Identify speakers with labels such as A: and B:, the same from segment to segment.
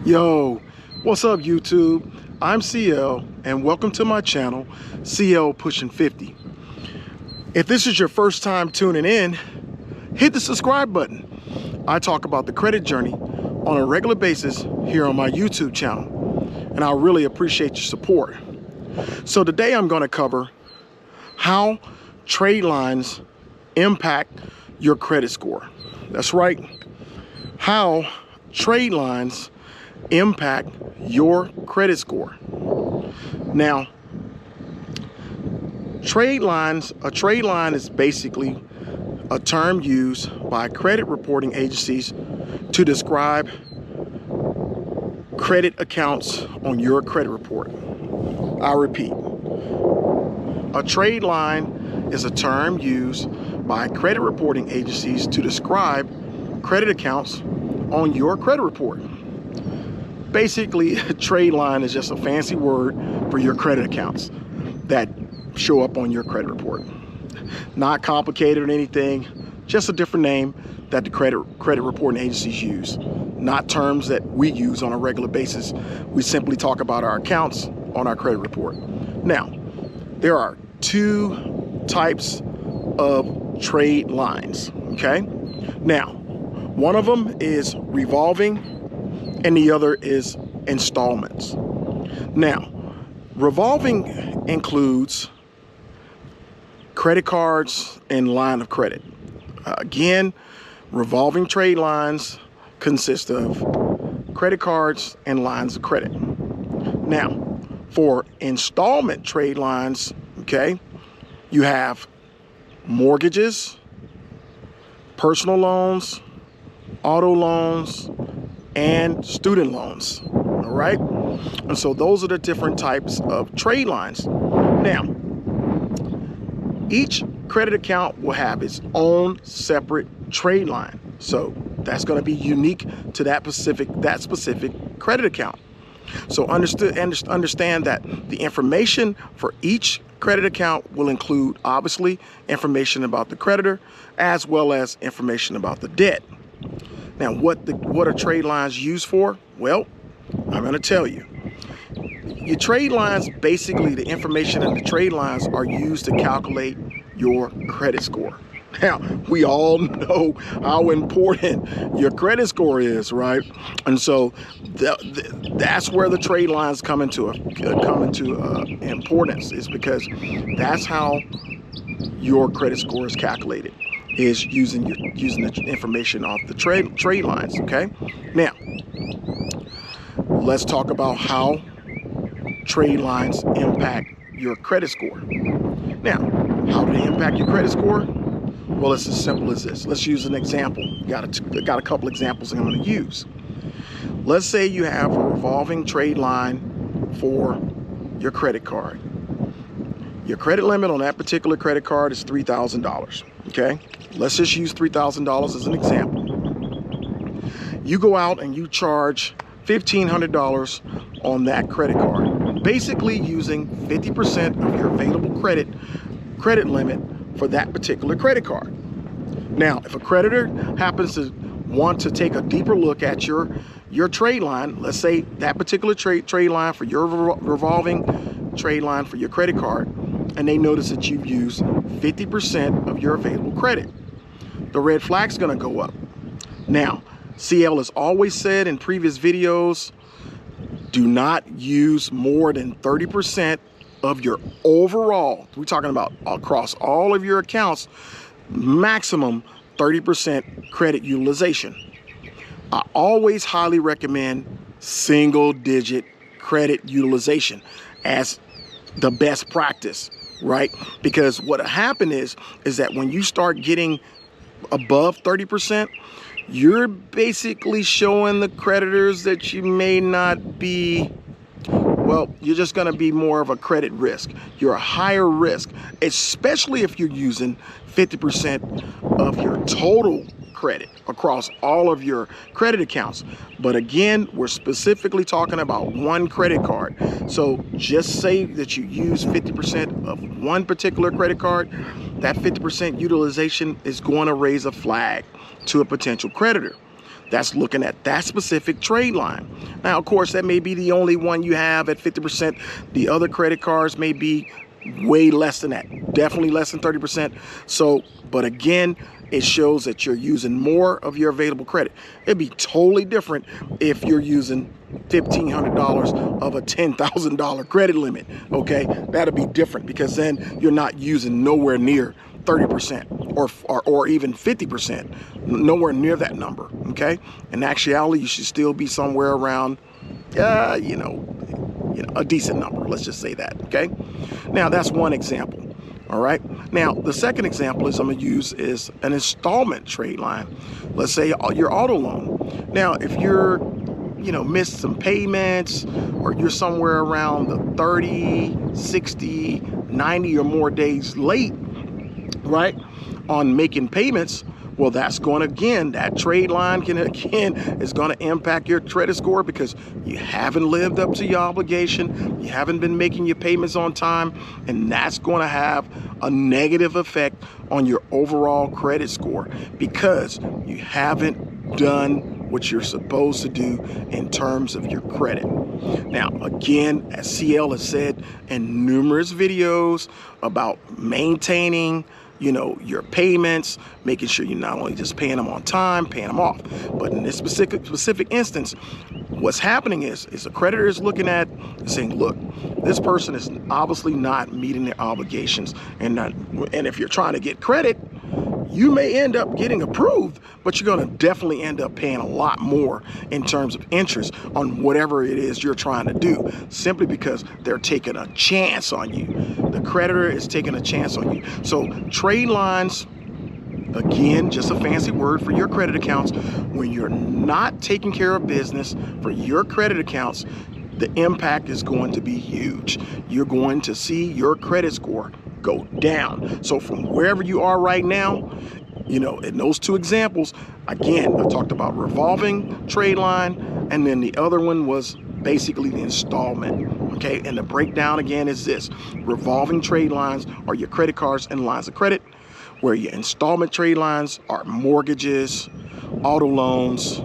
A: Yo, what's up YouTube? I'm CL and welcome to my channel, CL Pushing 50. If this is your first time tuning in, hit the subscribe button. I talk about the credit journey on a regular basis here on my YouTube channel, and I really appreciate your support. So today I'm going to cover how trade lines impact your credit score. That's right, how trade lines impact your credit score. Now, a trade line is basically a term used by credit reporting agencies to describe credit accounts on your credit report. I repeat, a trade line is a term used by credit reporting agencies to describe credit accounts on your credit report. Basically, a trade line is just a fancy word for your credit accounts that show up on your credit report. Not complicated or anything, just a different name that the credit reporting agencies use. Not terms that we use on a regular basis. We simply talk about our accounts on our credit report. Now, there are two types of trade lines, okay? Now, one of them is revolving and the other is installments. Now, revolving includes credit cards and line of credit. Again, revolving trade lines consist of credit cards and lines of credit. Now, for installment trade lines, okay, you have mortgages, personal loans, auto loans, and student loans. All right, and so those are the different types of trade lines. Now, each credit account will have its own separate trade line, so that's going to be unique to that specific credit account. So understand that the information for each credit account will include, obviously, information about the creditor as well as information about the debt. Now, what are trade lines used for? Well, I'm going to tell you. Your trade lines, basically the information in the trade lines are used to calculate your credit score. Now, we all know how important your credit score is, right? And so that's where the trade lines come into importance, is because that's how your credit score is calculated, is using the information off the trade lines. Okay, now let's talk about how trade lines impact your credit score. Now, how do they impact your credit score? Well, it's as simple as this. Let's use an example. Got a couple examples I'm going to use. Let's say you have a revolving trade line for your credit card. Your credit limit on that particular credit card is $3,000. Okay, let's just use $3,000 as an example. You go out and you charge $1,500 on that credit card, basically using 50% of your available credit limit for that particular credit card. Now, if a creditor happens to want to take a deeper look at your trade line, let's say that particular trade line for your revolving trade line for your credit card, and they notice that you've used 50% of your available credit, the red flag's gonna go up. Now, CL has always said in previous videos, do not use more than 30% of your overall, we're talking about across all of your accounts, maximum 30% credit utilization. I always highly recommend single-digit credit utilization as the best practice, right? Because what happened is that when you start getting above 30%, you're basically showing the creditors that you may not be, well, you're just going to be more of a credit risk. You're a higher risk, especially if you're using 50% of your total credit across all of your credit accounts. But again, we're specifically talking about one credit card. So just say that you use 50% of one particular credit card, that 50% utilization is going to raise a flag to a potential creditor. that's looking at that specific trade line. Now, of course, that may be the only one you have at 50%. The other credit cards may be way less than that, definitely less than 30%. So, but again, it shows that you're using more of your available credit. It'd be totally different if you're using $1,500 of a $10,000 credit limit, okay? That'll be different, because then you're not using nowhere near 30% or even 50%, nowhere near that number, okay? In actuality, you should still be somewhere around, you know, a decent number, let's just say that, okay? Now, that's one example. All right. Now, the second example is I'm going to use is an installment trade line. Let's say your auto loan. Now, if you're, you know, missed some payments, or you're somewhere around the 30, 60, 90 or more days late, right, on making payments, well, that's going to, again, that trade line is going to impact your credit score, because you haven't lived up to your obligation. You haven't been making your payments on time, and that's going to have a negative effect on your overall credit score, because you haven't done what you're supposed to do in terms of your credit. Now, again, as CL has said in numerous videos about maintaining, you know, your payments, making sure you're not only just paying them on time, paying them off, but in this specific instance, what's happening is a creditor is looking at saying, look, this person is obviously not meeting their obligations, and if you're trying to get credit, you may end up getting approved, but you're going to definitely end up paying a lot more in terms of interest on whatever it is you're trying to do, simply because they're taking a chance on you. The creditor is taking a chance on you. So trade lines, again, just a fancy word for your credit accounts. When you're not taking care of business for your credit accounts, the impact is going to be huge. You're going to see your credit score go down. So from wherever you are right now, you know, in those two examples, again, I talked about revolving trade line, and then the other one was basically the installment, okay? And the breakdown again is this: revolving trade lines are your credit cards and lines of credit, where your installment trade lines are mortgages, auto loans,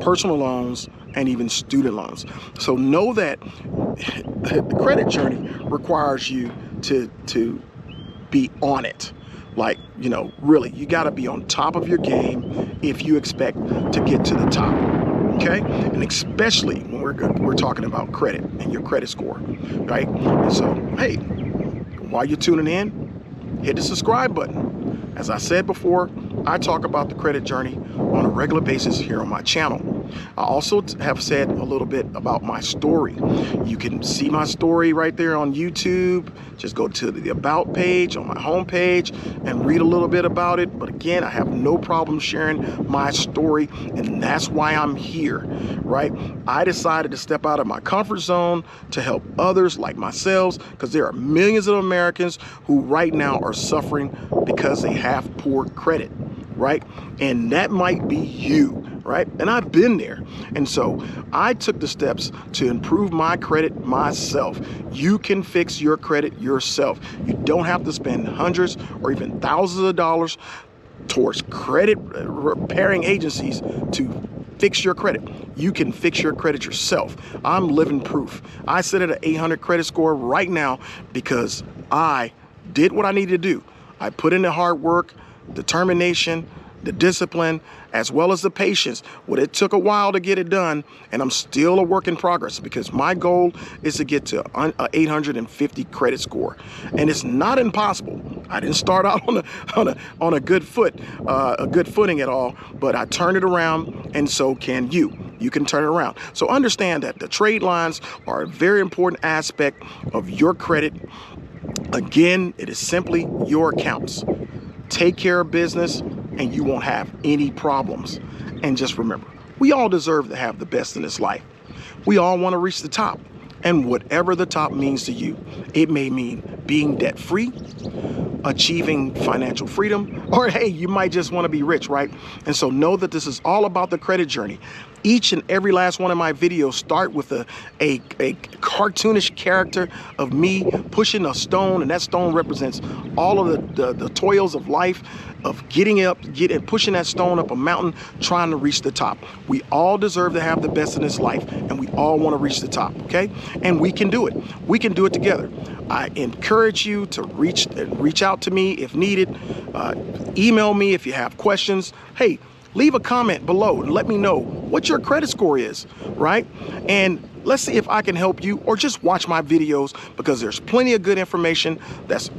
A: personal loans, and even student loans. So know that the credit journey requires you to be on it. Like, you know, really, you got to be on top of your game if you expect to get to the top, okay? And especially when we're talking about credit and your credit score, right? And so, hey, while you're tuning in, hit the subscribe button. As I said before, I talk about the credit journey on a regular basis here on my channel. I also have said a little bit about my story. You can see my story right there on YouTube. Just go to the About page on my homepage and read a little bit about it. But again, I have no problem sharing my story, and that's why I'm here, right? I decided to step out of my comfort zone to help others like myself, because there are millions of Americans who right now are suffering because they have poor credit, right? And that might be you, right? And I've been there. And so I took the steps to improve my credit myself. You can fix your credit yourself. You don't have to spend hundreds or even thousands of dollars towards credit repairing agencies to fix your credit. You can fix your credit yourself. I'm living proof. I sit at an 800 credit score right now because I did what I needed to do. I put in the hard work, determination, the discipline, as well as the patience. Well, it took a while to get it done, and I'm still a work in progress, because my goal is to get to an 850 credit score, and it's not impossible. I didn't start out on a good footing at all, but I turned it around, and so can you. You can turn it around. So understand that the trade lines are a very important aspect of your credit. Again, it is simply your accounts. Take care of business, and you won't have any problems. And just remember, we all deserve to have the best in this life. We all want to reach the top, and whatever the top means to you, it may mean being debt-free, achieving financial freedom, or hey, you might just want to be rich, right? And so know that this is all about the credit journey. Each and every last one of my videos start with a cartoonish character of me pushing a stone, and that stone represents all of the toils of life, of getting up, pushing that stone up a mountain, trying to reach the top. We all deserve to have the best in this life, and we all want to reach the top, okay? And we can do it. We can do it together. I encourage you to reach out to me if needed. Email me if you have questions. Hey, leave a comment below and let me know what your credit score is, right? And let's see if I can help you, or just watch my videos, because there's plenty of good information that's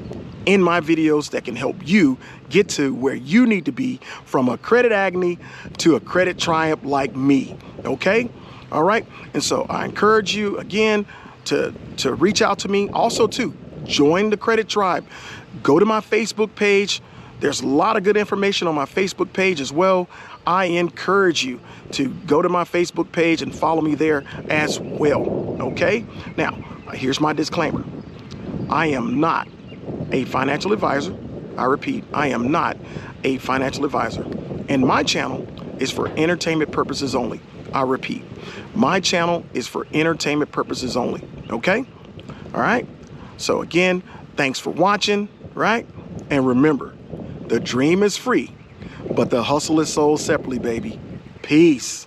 A: in my videos that can help you get to where you need to be, from a credit agony to a credit triumph like me, okay? All right, and so I encourage you again to reach out to me. Also to join the credit tribe. Go to my Facebook page. There's a lot of good information on my Facebook page as well. I encourage you to go to my Facebook page and follow me there as well, okay? Now, here's my disclaimer. I am not a financial advisor. I repeat, I am not a financial advisor. And my channel is for entertainment purposes only. I repeat, my channel is for entertainment purposes only, okay? All right? So again, thanks for watching, right? And remember, the dream is free, but the hustle is sold separately, baby. Peace.